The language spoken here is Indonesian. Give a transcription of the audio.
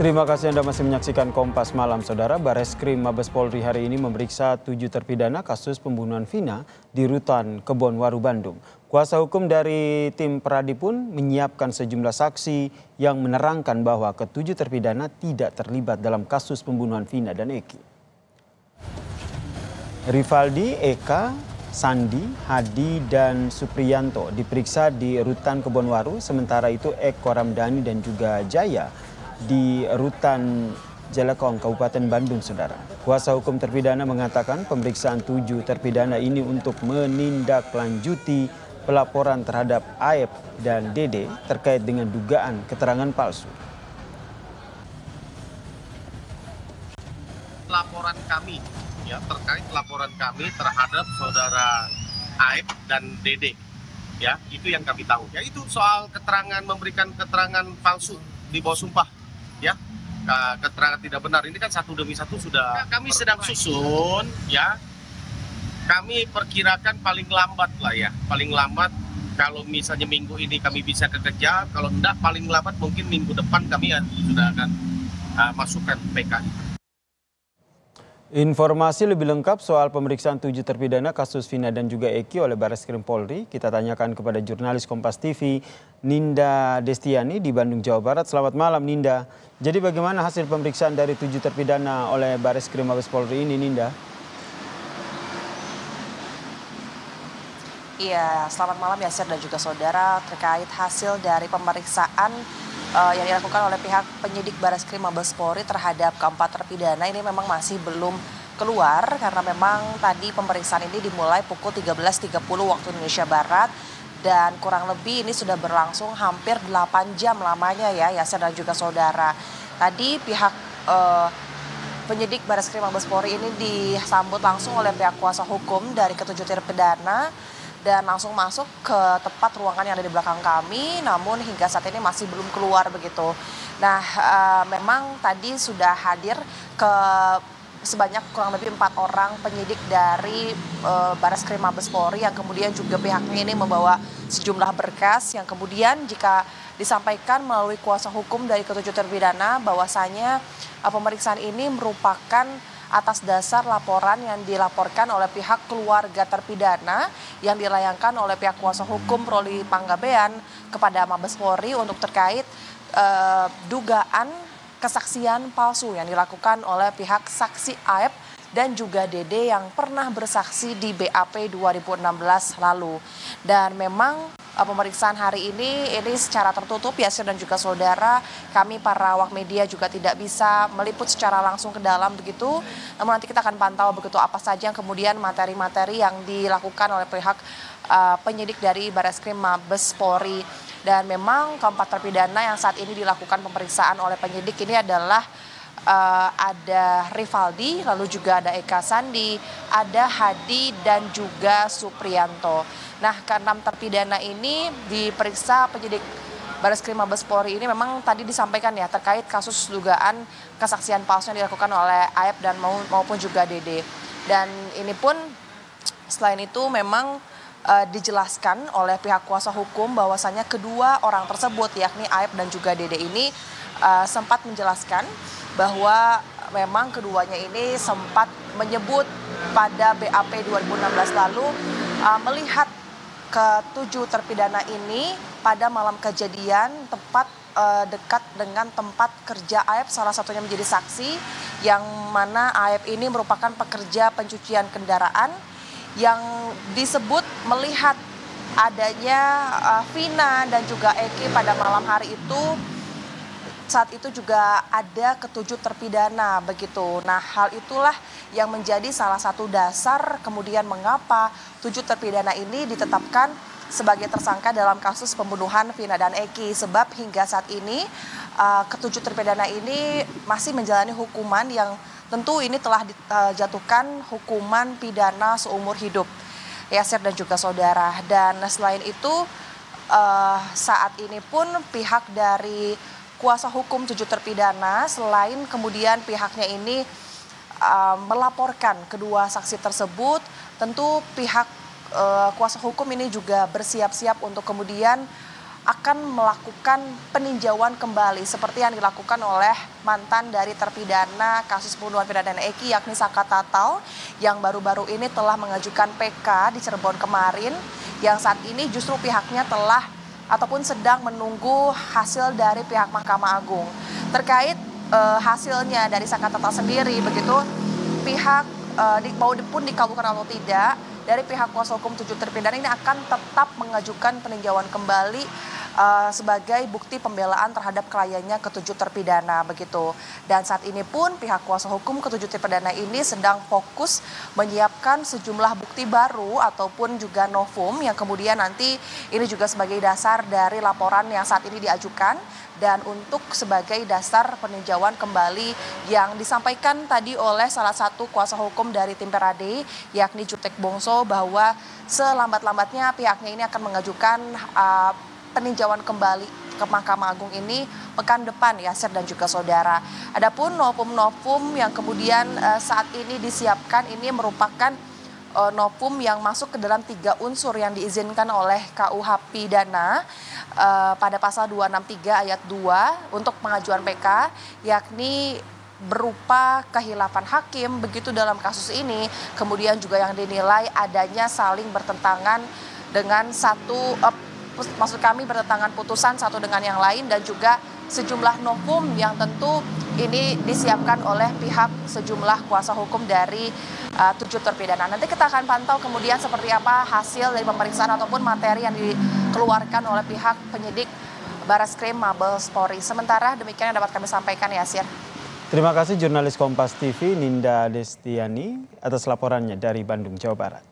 Terima kasih Anda masih menyaksikan Kompas Malam, Saudara. Bareskrim Mabes Polri hari ini memeriksa 7 terpidana kasus pembunuhan Vina di Rutan Kebonwaru, Bandung. Kuasa hukum dari tim Peradi pun menyiapkan sejumlah saksi yang menerangkan bahwa ketujuh terpidana tidak terlibat dalam kasus pembunuhan Vina dan Eki. Rivaldi, Eka, Sandi, Hadi, dan Supriyanto diperiksa di Rutan Kebonwaru, sementara itu Eko Ramdhani dan juga Jaya di Rutan Jelekong, Kabupaten Bandung, Saudara. Kuasa hukum terpidana mengatakan pemeriksaan 7 terpidana ini untuk menindaklanjuti pelaporan terhadap Aep dan Dede terkait dengan dugaan keterangan palsu. Laporan kami terkait laporan kami terhadap saudara Aep dan Dede, itu yang kami tahu. Itu soal keterangan, memberikan keterangan palsu di bawah sumpah, keterangan tidak benar. Ini kan satu demi satu sudah kami sedang susun, kami perkirakan paling lambat kalau misalnya minggu ini kami bisa kerja, kalau enggak paling lambat mungkin minggu depan kami sudah akan masukkan PK. Informasi lebih lengkap soal pemeriksaan 7 terpidana kasus Vina dan juga Eki oleh Bareskrim Polri kita tanyakan kepada jurnalis Kompas TV Ninda Destiani di Bandung, Jawa Barat. Selamat malam, Ninda. Jadi bagaimana hasil pemeriksaan dari 7 terpidana oleh Bareskrim Mabes Polri ini, Ninda? Iya, selamat malam Yasir dan juga saudara. Terkait hasil dari pemeriksaan yang dilakukan oleh pihak penyidik Bareskrim Mabes Polri terhadap keempat terpidana ini memang masih belum keluar karena memang tadi pemeriksaan ini dimulai pukul 13.30 waktu Indonesia Barat dan kurang lebih ini sudah berlangsung hampir 8 jam lamanya ya Yasir dan juga saudara. Tadi pihak penyidik Bareskrim Mabes Polri ini disambut langsung oleh pihak kuasa hukum dari ketujuh terpidana dan langsung masuk ke tempat ruangan yang ada di belakang kami, namun hingga saat ini masih belum keluar begitu. Nah, memang tadi sudah hadir ke sebanyak kurang lebih 4 orang penyidik dari Bareskrim Mabes Polri yang kemudian juga pihaknya ini membawa sejumlah berkas yang kemudian jika disampaikan melalui kuasa hukum dari ketujuh terpidana bahwasanya pemeriksaan ini merupakan atas dasar laporan yang dilaporkan oleh pihak keluarga terpidana yang dilayangkan oleh pihak kuasa hukum Roli Panggabean kepada Mabes Polri untuk terkait dugaan kesaksian palsu yang dilakukan oleh pihak saksi Aep dan juga Dede yang pernah bersaksi di BAP 2016 lalu. Dan memang pemeriksaan hari ini secara tertutup Yasir dan juga saudara, kami para awak media juga tidak bisa meliput secara langsung ke dalam begitu. Namun nanti kita akan pantau begitu apa saja yang kemudian materi-materi yang dilakukan oleh pihak penyidik dari Bareskrim Mabes Polri. Dan memang keempat terpidana yang saat ini dilakukan pemeriksaan oleh penyidik ini adalah ada Rivaldi, lalu juga ada Eka Sandi, ada Hadi dan juga Supriyanto. Nah, ke-6 terpidana ini diperiksa penyidik Bareskrim Mabes Polri ini memang tadi disampaikan ya terkait kasus dugaan kesaksian palsu yang dilakukan oleh Aep dan maupun juga Dede. Dan ini pun selain itu memang dijelaskan oleh pihak kuasa hukum bahwasanya kedua orang tersebut yakni Aep dan juga Dede ini sempat menjelaskan bahwa memang keduanya ini sempat menyebut pada BAP 2016 lalu melihat ketujuh terpidana ini pada malam kejadian tepat dekat dengan tempat kerja Aep, salah satunya menjadi saksi yang mana Aep ini merupakan pekerja pencucian kendaraan yang disebut melihat adanya Vina dan juga Eki pada malam hari itu. Saat itu juga ada ketujuh terpidana begitu. Nah, hal itulah yang menjadi salah satu dasar kemudian mengapa 7 terpidana ini ditetapkan sebagai tersangka dalam kasus pembunuhan Vina dan Eki. Sebab hingga saat ini ketujuh terpidana ini masih menjalani hukuman yang tentu ini telah dijatuhkan hukuman pidana seumur hidup. Yasir dan juga saudara. Dan selain itu saat ini pun pihak dari kuasa hukum 7 terpidana selain kemudian pihaknya ini melaporkan kedua saksi tersebut, tentu pihak kuasa hukum ini juga bersiap-siap untuk kemudian akan melakukan peninjauan kembali seperti yang dilakukan oleh mantan dari terpidana kasus pembunuhan vina dan Eki yakni Saka Tatal yang baru-baru ini telah mengajukan PK di Cirebon kemarin, yang saat ini justru pihaknya telah ataupun sedang menunggu hasil dari pihak Mahkamah Agung. Terkait hasilnya dari Saka Tatal sendiri, begitu pihak maupun dikabulkan atau tidak, dari pihak kuasa hukum 7 terpidana ini akan tetap mengajukan peninjauan kembali sebagai bukti pembelaan terhadap kliennya ke-7 terpidana begitu. Dan saat ini pun pihak kuasa hukum ke-7 terpidana ini sedang fokus menyiapkan sejumlah bukti baru ataupun juga novum yang kemudian nanti ini juga sebagai dasar dari laporan yang saat ini diajukan dan untuk sebagai dasar peninjauan kembali yang disampaikan tadi oleh salah satu kuasa hukum dari tim Perade yakni Jutek Bongso bahwa selambat-lambatnya pihaknya ini akan mengajukan peninjauan kembali ke Mahkamah Agung ini pekan depan ya Sir dan juga saudara. Adapun novum-novum yang kemudian saat ini disiapkan ini merupakan novum yang masuk ke dalam 3 unsur yang diizinkan oleh KUH pidana pada pasal 263 ayat 2 untuk pengajuan PK, yakni berupa kehilapan hakim begitu dalam kasus ini, kemudian juga yang dinilai adanya saling bertentangan dengan maksud kami bertentangan putusan satu dengan yang lain, dan juga sejumlah novum yang tentu ini disiapkan oleh pihak sejumlah kuasa hukum dari 7 terpidana. Nanti kita akan pantau kemudian seperti apa hasil dari pemeriksaan ataupun materi yang dikeluarkan oleh pihak penyidik Bareskrim Mabes Polri. Sementara demikian yang dapat kami sampaikan ya Sir. Terima kasih jurnalis Kompas TV Ninda Destiani atas laporannya dari Bandung, Jawa Barat.